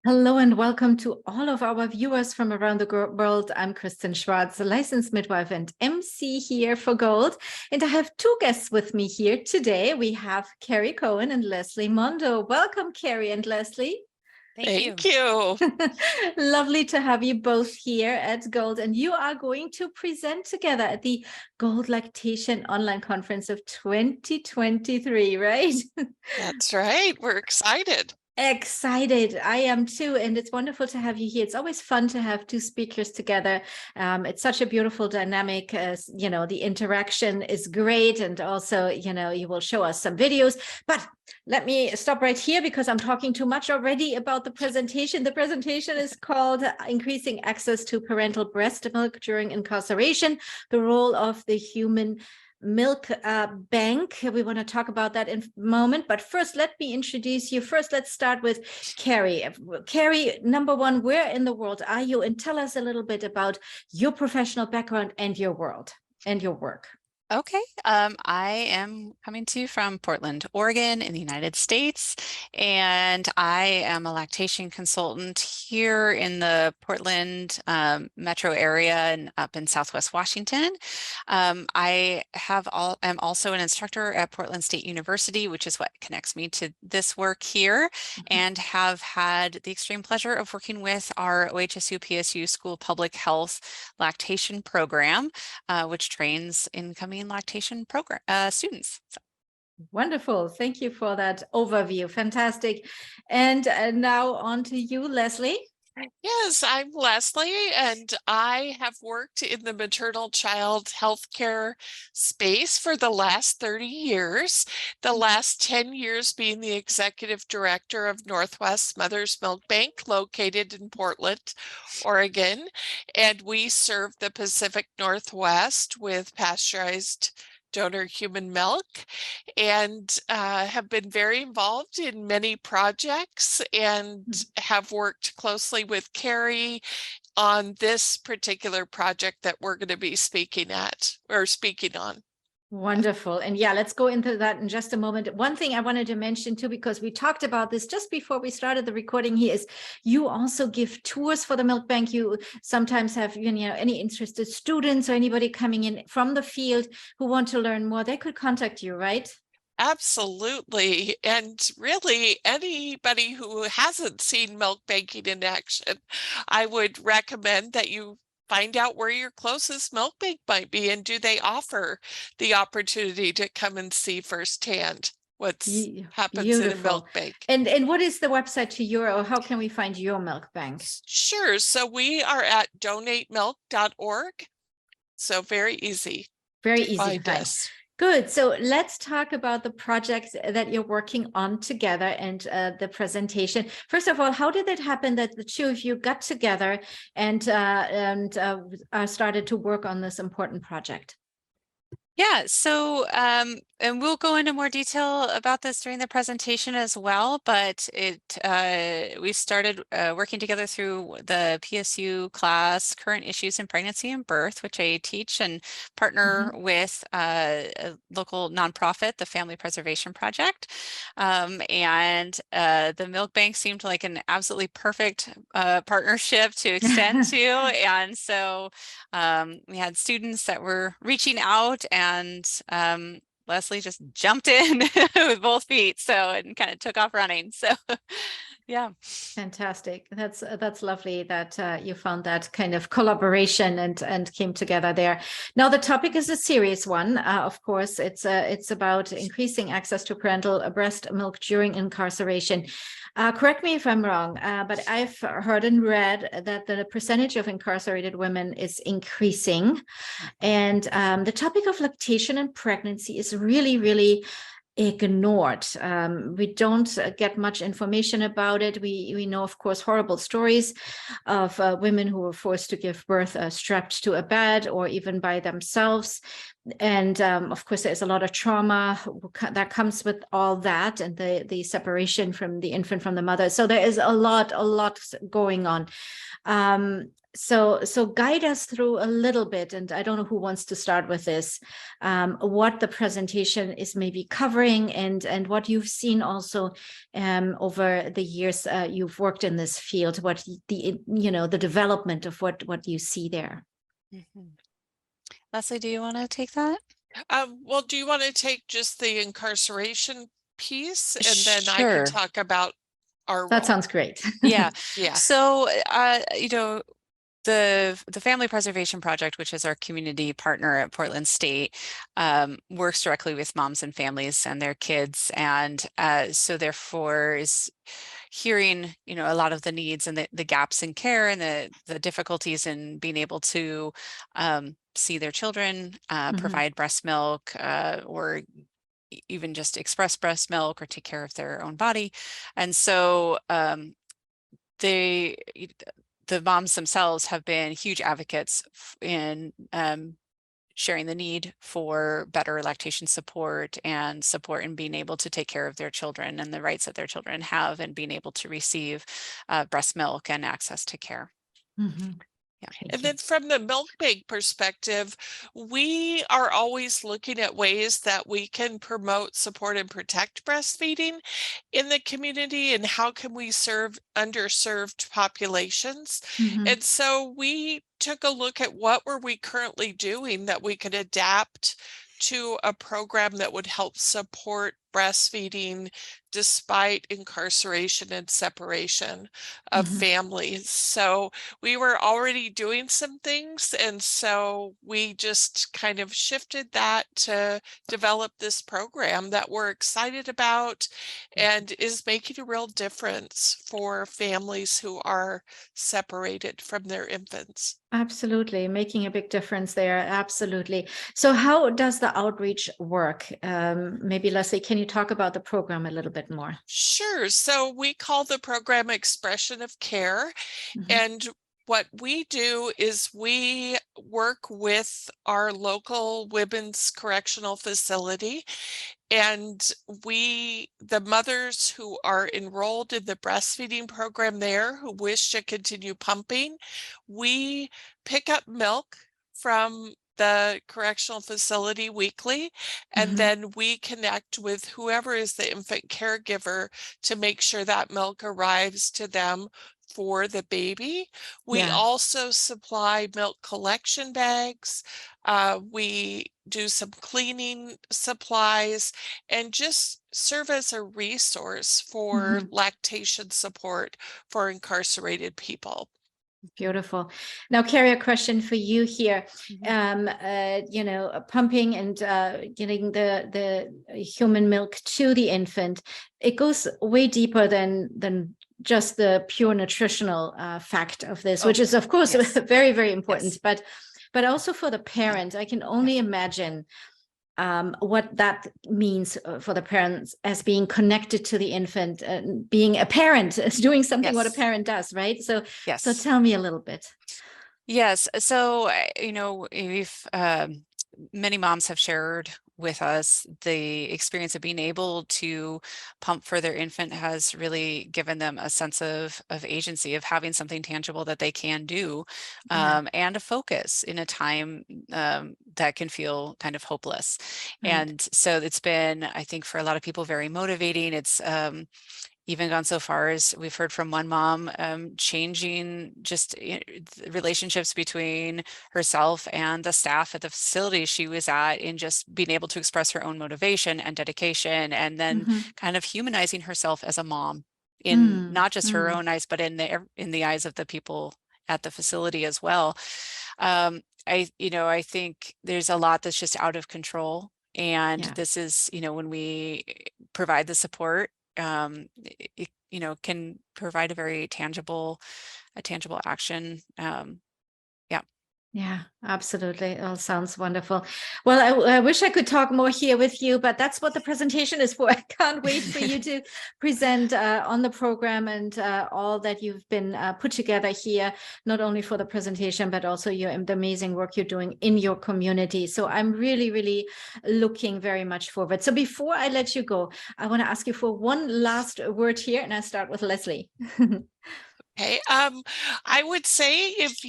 Hello and welcome to all of our viewers from around the world. I'm Kristen Schwartz, a licensed midwife and MC here for Gold. And I have two guests with me here today. We have Carrie Cohen and Lesley Mondeaux. Welcome, Carrie and Lesley. Thank you. Lovely to have you both here at Gold. And you are going to present together at the GOLD Lactation Online Conference of 2023, right? That's right. We're excited. Excited. I am too. And it's wonderful to have you here. It's always fun to have two speakers together. It's such a beautiful dynamic. The interaction is great. And also, you will show us some videos. But let me stop right here because I'm talking too much already about the presentation. The presentation is called Increasing Access to Parental Breast Milk During Incarceration, the Role of the Human Milk Bank. We want to talk about that in a moment, but first let me introduce you. First, let's start with Carrie. Carrie, number one, where in the world are you? And tell us a little bit about your professional background and your world and your work. Okay, I am coming to you from Portland, Oregon in the United States, and I am a lactation consultant here in the Portland metro area and up in Southwest Washington. I am also an instructor at Portland State University, which is what connects me to this work here, and have had the extreme pleasure of working with our OHSU PSU School Public Health Lactation Program, which trains incoming lactation program students. Wonderful. Thank you for that overview. Fantastic. And now on to you, Lesley. Yes, I'm Lesley, and I have worked in the maternal child healthcare space for the last 30 years, the last 10 years being the executive director of Northwest Mother's Milk Bank located in Portland, Oregon, and we serve the Pacific Northwest with pasteurized donor human milk, and have been very involved in many projects and have worked closely with Carrie on this particular project that we're going to be speaking on. Wonderful. And yeah, let's go into that in just a moment. One thing I wanted to mention too, because we talked about this just before we started the recording here, is you also give tours for the milk bank. You sometimes have, any interested students or anybody coming in from the field who want to learn more, they could contact you, right? Absolutely. And really, anybody who hasn't seen milk banking in action, I would recommend that you find out where your closest milk bank might be, and do they offer the opportunity to come and see firsthand what happens in a milk bank. And what is the website to or how can we find your milk bank? Sure. So we are at donatemilk.org. So very easy. Very easy to find us. Good. So let's talk about the project that you're working on together and the presentation. First of all, how did it happen that the two of you got together and started to work on this important project? Yeah, so and we'll go into more detail about this during the presentation as well, but we started working together through the PSU class, Current Issues in Pregnancy and Birth, which I teach and partner with a local nonprofit, the Family Preservation Project. And the milk bank seemed like an absolutely perfect partnership to extend to. And so we had students that were reaching out, and Lesley just jumped in with both feet, and kind of took off running. So yeah. Fantastic. That's lovely that you found that kind of collaboration and came together there. Now, the topic is a serious one. Of course, it's about increasing access to parental breast milk during incarceration. Correct me if I'm wrong, but I've heard and read that the percentage of incarcerated women is increasing. And the topic of lactation and pregnancy is really, really ignored. We don't get much information about it. We know, of course, horrible stories of women who were forced to give birth strapped to a bed or even by themselves. And of course, there's a lot of trauma that comes with all that, and the separation from the infant from the mother. So there is a lot going on. So guide us through a little bit, and I don't know who wants to start with this, what the presentation is maybe covering, and what you've seen also over the years you've worked in this field, what the development of what you see there. Mm-hmm. Lesley, do you want to take that? Well, do you want to take just the incarceration piece, and then I Sure. can talk about our That role? sounds great. Yeah. Yeah. So, the Family Preservation Project, which is our community partner at Portland State, works directly with moms and families and their kids, and so therefore is hearing a lot of the needs and the gaps in care and the difficulties in being able to see their children, provide breast milk, or even just express breast milk or take care of their own body. And so the moms themselves have been huge advocates in sharing the need for better lactation support and support in being able to take care of their children and the rights that their children have, and being able to receive breast milk and access to care. Yeah. And then from the milk bank perspective, we are always looking at ways that we can promote, support, and protect breastfeeding in the community, and how can we serve underserved populations. And so we took a look at what were we currently doing that we could adapt to a program that would help support breastfeeding despite incarceration and separation of families. So we were already doing some things, and so we just kind of shifted that to develop this program that we're excited about and is making a real difference for families who are separated from their infants. Absolutely, making a big difference there. Absolutely. So how does the outreach work? Maybe Lesley, can you talk about the program a little bit more? Sure. So we call the program Expression of Care. And what we do is we work with our local women's correctional facility, and the mothers who are enrolled in the breastfeeding program there who wish to continue pumping, we pick up milk from the correctional facility weekly, and then we connect with whoever is the infant caregiver to make sure that milk arrives to them for the baby. We also supply milk collection bags. We do some cleaning supplies and just serve as a resource for lactation support for incarcerated people. Beautiful. Now, Carrie, a question for you here. Pumping and getting the human milk to the infant, it goes way deeper than just the pure nutritional fact of this, which is, of course, very, very important. But also for the parent, I can only imagine what that means for the parents as being connected to the infant, being a parent, is doing something what a parent does, right? So tell me a little bit. Yes. So, we've many moms have shared with us the experience of being able to pump for their infant has really given them a sense of agency, of having something tangible that they can do, and a focus in a time that can feel kind of hopeless. And so it's been, I think, for a lot of people, very motivating. It's even gone so far as we've heard from one mom, changing just relationships between herself and the staff at the facility she was at, in just being able to express her own motivation and dedication, and then kind of humanizing herself as a mom in not just her own eyes, but in the eyes of the people at the facility as well. I think there's a lot that's just out of control. And this is, when we provide the support, it can provide a very tangible action. Yeah, absolutely. It all sounds wonderful. Well, I wish I could talk more here with you, but that's what the presentation is for. I can't wait for you to present on the program and all that you've been put together here, not only for the presentation, but also the amazing work you're doing in your community. So I'm really, really looking very much forward. So before I let you go, I want to ask you for one last word here, and I start with Lesley. Okay, I would say if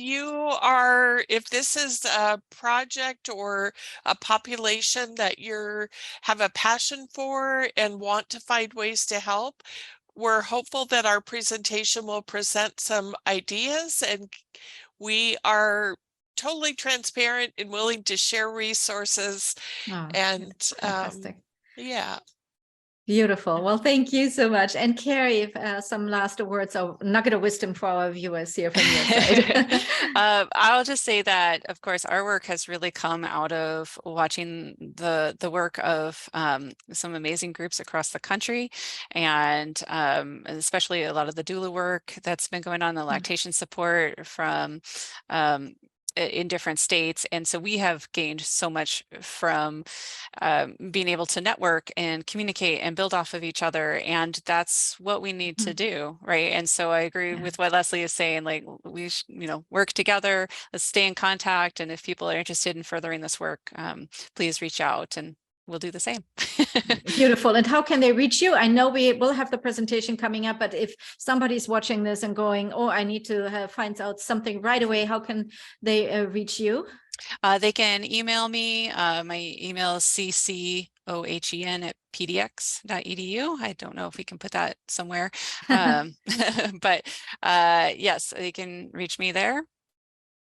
this is a project or a population that have a passion for and want to find ways to help, we're hopeful that our presentation will present some ideas, and we are totally transparent and willing to share resources. Oh, And fantastic. yeah. Beautiful. Well, thank you so much. And Carrie, if, some last words or nugget of wisdom for our viewers here from your side. I'll just say that, of course, our work has really come out of watching the work of some amazing groups across the country, and especially a lot of the doula work that's been going on, the lactation support from in different states. And so we have gained so much from being able to network and communicate and build off of each other. And that's what we need to do, right? And so I agree with what Lesley is saying, like we work together, let's stay in contact. And if people are interested in furthering this work, please reach out and we'll do the same. Beautiful. And how can they reach you? I know we will have the presentation coming up, but if somebody's watching this and going, oh, I need to find out something right away, how can they reach you? They can email me. My email is ccohen@pdx.edu. I don't know if we can put that somewhere. But yes, they can reach me there.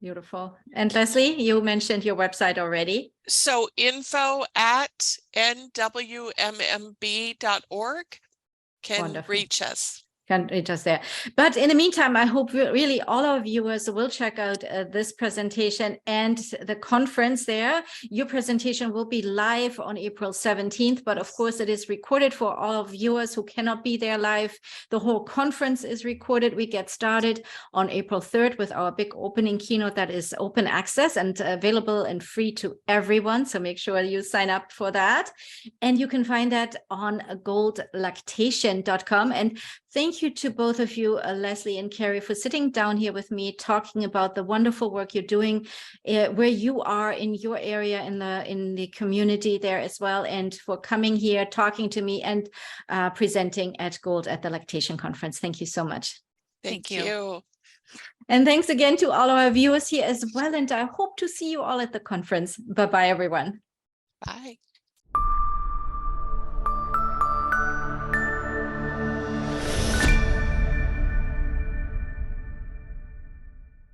Beautiful. And Lesley, you mentioned your website already. So info@nwmm.org can Wonderful. reach us. Can reach us there. But in the meantime, I hope really all our viewers will check out this presentation and the conference there. Your presentation will be live on April 17th, but of course it is recorded for all of viewers who cannot be there live. The whole conference is recorded. We get started on April 3rd with our big opening keynote that is open access and available and free to everyone. So make sure you sign up for that. And you can find that on goldlactation.com. And thank you to both of you, Lesley and Carrie, for sitting down here with me, talking about the wonderful work you're doing where you are in your area in the community there as well, and for coming here, talking to me, and presenting at Gold at the Lactation Conference. Thank you so much. Thank you. And thanks again to all our viewers here as well. And I hope to see you all at the conference. Bye-bye, everyone. Bye.